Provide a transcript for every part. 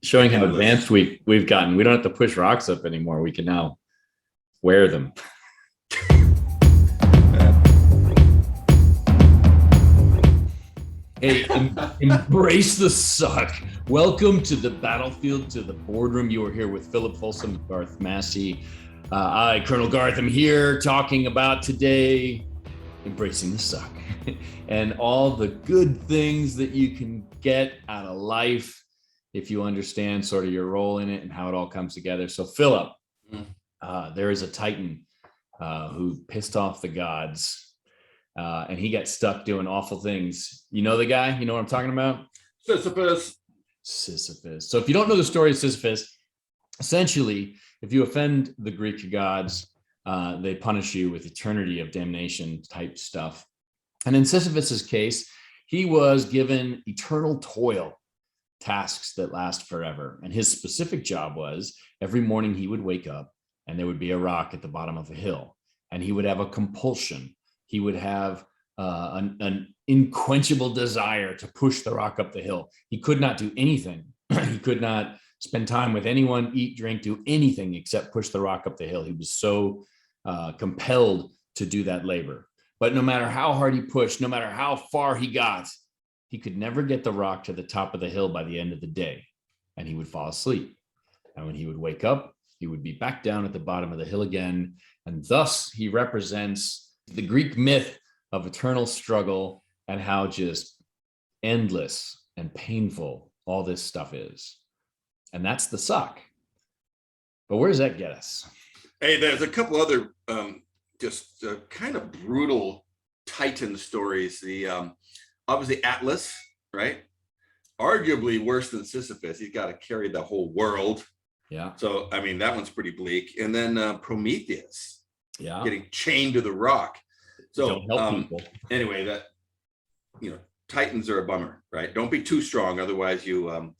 showing how advanced we've gotten. We don't have to push rocks up anymore. We can now wear them. Hey, embrace the suck. Welcome to the battlefield, to the boardroom. You are here with Philip Folsom, Garth Massey. I, Colonel Garth, am here talking about today embracing the suck and all the good things that you can get out of life if you understand sort of your role in it and how it all comes together. So, Philip, there is a Titan who pissed off the gods. And he got stuck doing awful things. You know the guy? You know what I'm talking about? Sisyphus. So if you don't know the story of Sisyphus, essentially, if you offend the Greek gods, they punish you with eternity of damnation type stuff. And in Sisyphus's case, he was given eternal toil, tasks that last forever. And his specific job was every morning he would wake up and there would be a rock at the bottom of a hill. And he would have a compulsion. He would have an unquenchable desire to push the rock up the hill. He could not do anything. He could not spend time with anyone, eat, drink, do anything except push the rock up the hill. He was so compelled to do that labor. But no matter how hard he pushed, no matter how far he got, he could never get the rock to the top of the hill by the end of the day. And he would fall asleep. And when he would wake up, he would be back down at the bottom of the hill again. And thus he represents the Greek myth of eternal struggle and how just endless and painful all this stuff is. And that's the suck. But where does that get us? Hey, there's a couple other kind of brutal Titan stories. The obviously Atlas, right? Arguably worse than Sisyphus. He's got to carry the whole world. Yeah. So, I mean, that one's pretty bleak. And then Prometheus. Yeah, getting chained to the rock. So don't help people. Anyway, that Titans are a bummer, right? Don't be too strong, otherwise you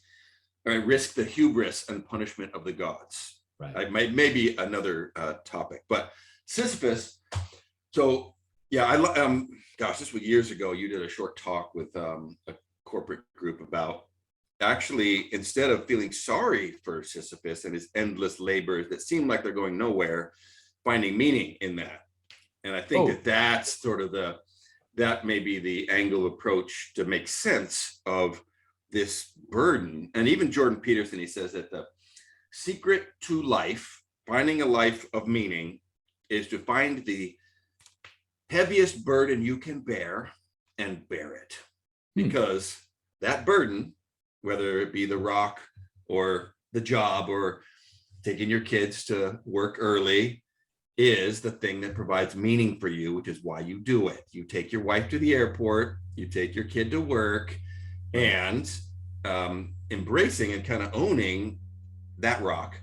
risk the hubris and punishment of the gods. Right. Maybe another topic, but Sisyphus. So yeah, this was years ago. You did a short talk with a corporate group about actually, instead of feeling sorry for Sisyphus and his endless labors that seem like they're going nowhere, finding meaning in that. And I think that's sort of that may be the angle approach to make sense of this burden. And even Jordan Peterson, he says that the secret to life, finding a life of meaning, is to find the heaviest burden you can bear and bear it. Because that burden, whether it be the rock or the job or taking your kids to work early, is the thing that provides meaning for you, which is why you do it. You take your wife to the airport, you take your kid to work, and embracing and kind of owning that rock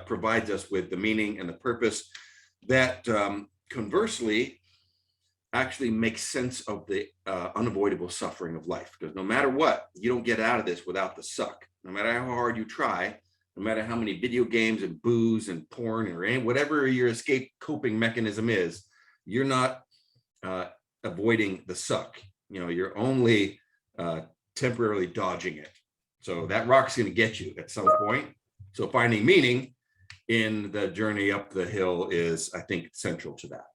provides us with the meaning and the purpose that conversely actually makes sense of the unavoidable suffering of life. Because no matter what, you don't get out of this without the suck. No matter how hard you try, no matter how many video games and booze and porn or whatever your escape coping mechanism is, you're not avoiding the suck. You're only temporarily dodging it. So that rock's going to get you at some point. So finding meaning in the journey up the hill is, I think, central to that.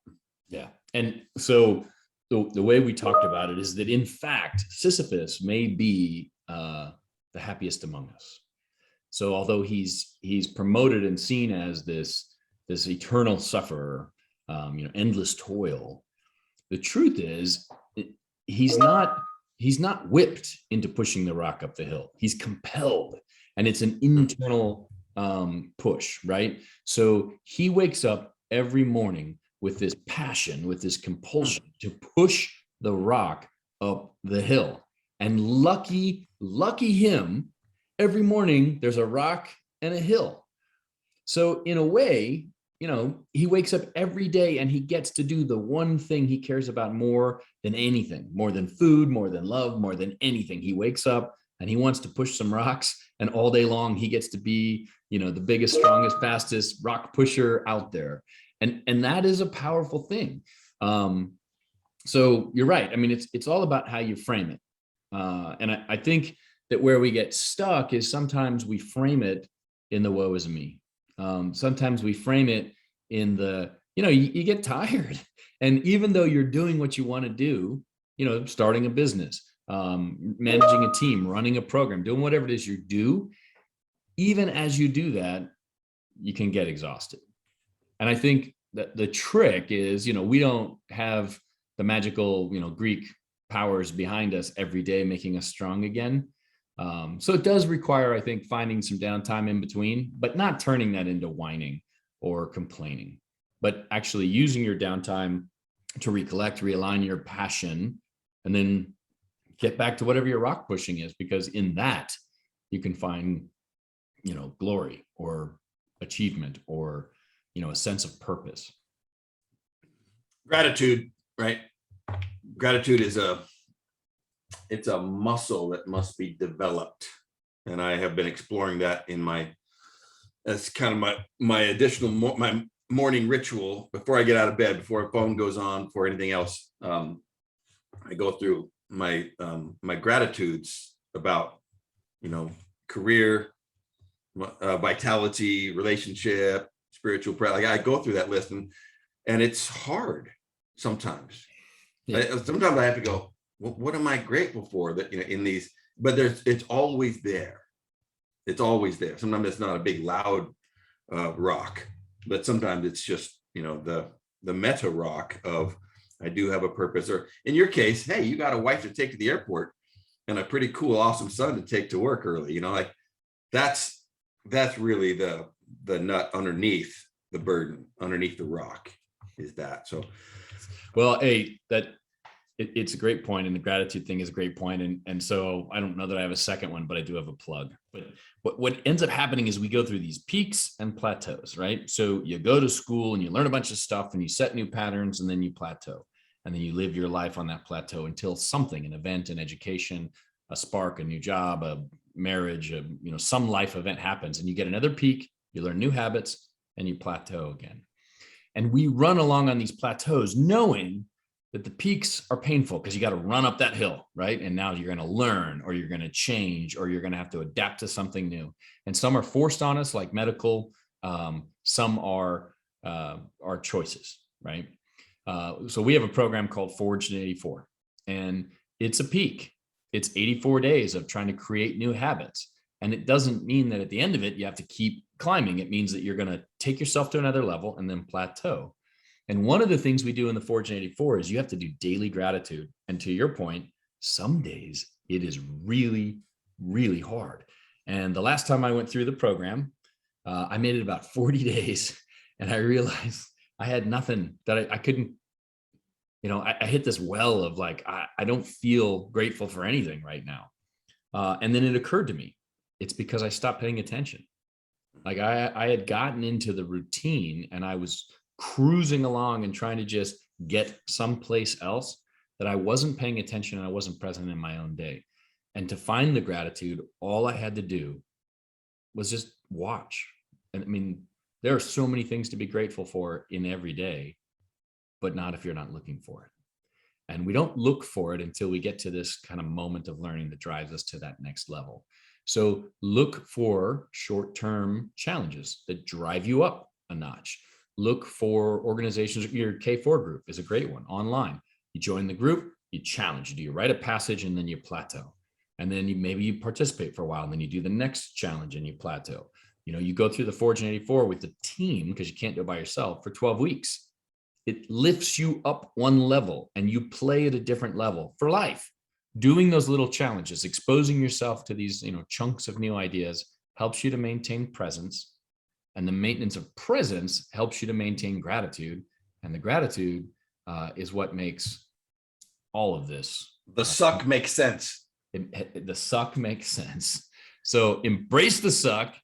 Yeah. And so the way we talked about it is that, in fact, Sisyphus may be the happiest among us. So although he's promoted and seen as this eternal sufferer, endless toil, the truth is he's not whipped into pushing the rock up the hill. He's compelled, and it's an internal push, right? So he wakes up every morning with this passion, with this compulsion to push the rock up the hill. And lucky him, every morning there's a rock and a hill. So in a way, he wakes up every day and he gets to do the one thing he cares about more than anything, more than food, more than love, more than anything. He wakes up and he wants to push some rocks, and all day long he gets to be, the biggest, strongest, fastest rock pusher out there. And that is a powerful thing. So you're right. I mean, it's all about how you frame it. And I think that where we get stuck is sometimes we frame it in the woe is me. Sometimes we frame it in the, you get tired. And even though you're doing what you want to do, starting a business, managing a team, running a program, doing whatever it is you do, even as you do that, you can get exhausted. And I think that the trick is, we don't have the magical, Greek powers behind us every day making us strong again. So it does require, I think, finding some downtime in between, but not turning that into whining or complaining, but actually using your downtime to recollect, realign your passion, and then get back to whatever your rock pushing is, because in that you can find, glory or achievement or, a sense of purpose. Gratitude, right? Gratitude is it's a muscle that must be developed. And I have been exploring that that's kind of my additional, my morning ritual before I get out of bed, before a phone goes on, for anything else. I go through my gratitudes about, career, vitality, relationship, spiritual prayer. Like I go through that list and it's hard sometimes. Yeah. Sometimes I have to go, well, what am I grateful for that, in these, but it's always there. It's always there. Sometimes it's not a big loud rock, but sometimes it's just, the meta rock of, I do have a purpose. Or in your case, hey, you got a wife to take to the airport and a pretty cool, awesome son to take to work early, like that's really the nut underneath the burden, underneath the rock is that. So, well, hey, it's a great point, and the gratitude thing is a great point. And so I don't know that I have a second one, but I do have a plug. But what ends up happening is we go through these peaks and plateaus, right? So you go to school and you learn a bunch of stuff and you set new patterns, and then you plateau, and then you live your life on that plateau until something, an event, an education, a spark, a new job, a marriage, some life event happens, and you get another peak, you learn new habits, and you plateau again. And we run along on these plateaus knowing that the peaks are painful because you got to run up that hill, right? And now you're going to learn, or you're going to change, or you're going to have to adapt to something new. And some are forced on us, like medical. Some are our choices, right? So we have a program called Forged in 84, and it's a peak. It's 84 days of trying to create new habits. And it doesn't mean that at the end of it, you have to keep climbing. It means that you're going to take yourself to another level and then plateau. And one of the things we do in the Forge in 84 is you have to do daily gratitude. And to your point, some days it is really, really hard. And the last time I went through the program, I made it about 40 days, and I realized I had nothing that I couldn't, I hit this well of like, I don't feel grateful for anything right now. And then it occurred to me, it's because I stopped paying attention. Like I had gotten into the routine, and I was cruising along and trying to just get someplace else, that I wasn't paying attention and I wasn't present in my own day. And to find the gratitude, all I had to do was just watch. And I mean, there are so many things to be grateful for in every day, but not if you're not looking for it. And we don't look for it until we get to this kind of moment of learning that drives us to that next level. So look for short-term challenges that drive you up a notch. Look for organizations. Your K4 group is a great one online. You join the group, you challenge, you write a passage, and then you plateau. And then maybe you participate for a while, and then you do the next challenge and you plateau. You go through the Forge in 84 with the team, because you can't do it by yourself, for 12 weeks. It lifts you up one level, and you play at a different level for life. Doing those little challenges, exposing yourself to these, chunks of new ideas, helps you to maintain presence. And the maintenance of presence helps you to maintain gratitude. And the gratitude is what makes all of this. The suck makes sense. The suck makes sense. So embrace the suck,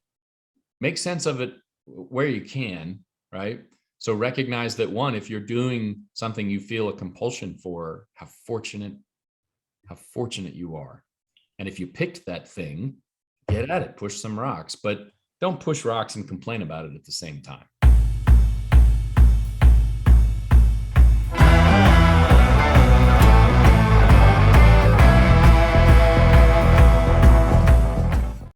make sense of it where you can, right? So recognize that, one, if you're doing something you feel a compulsion for, how fortunate you are. And if you picked that thing, get at it, push some rocks, but don't push rocks and complain about it at the same time.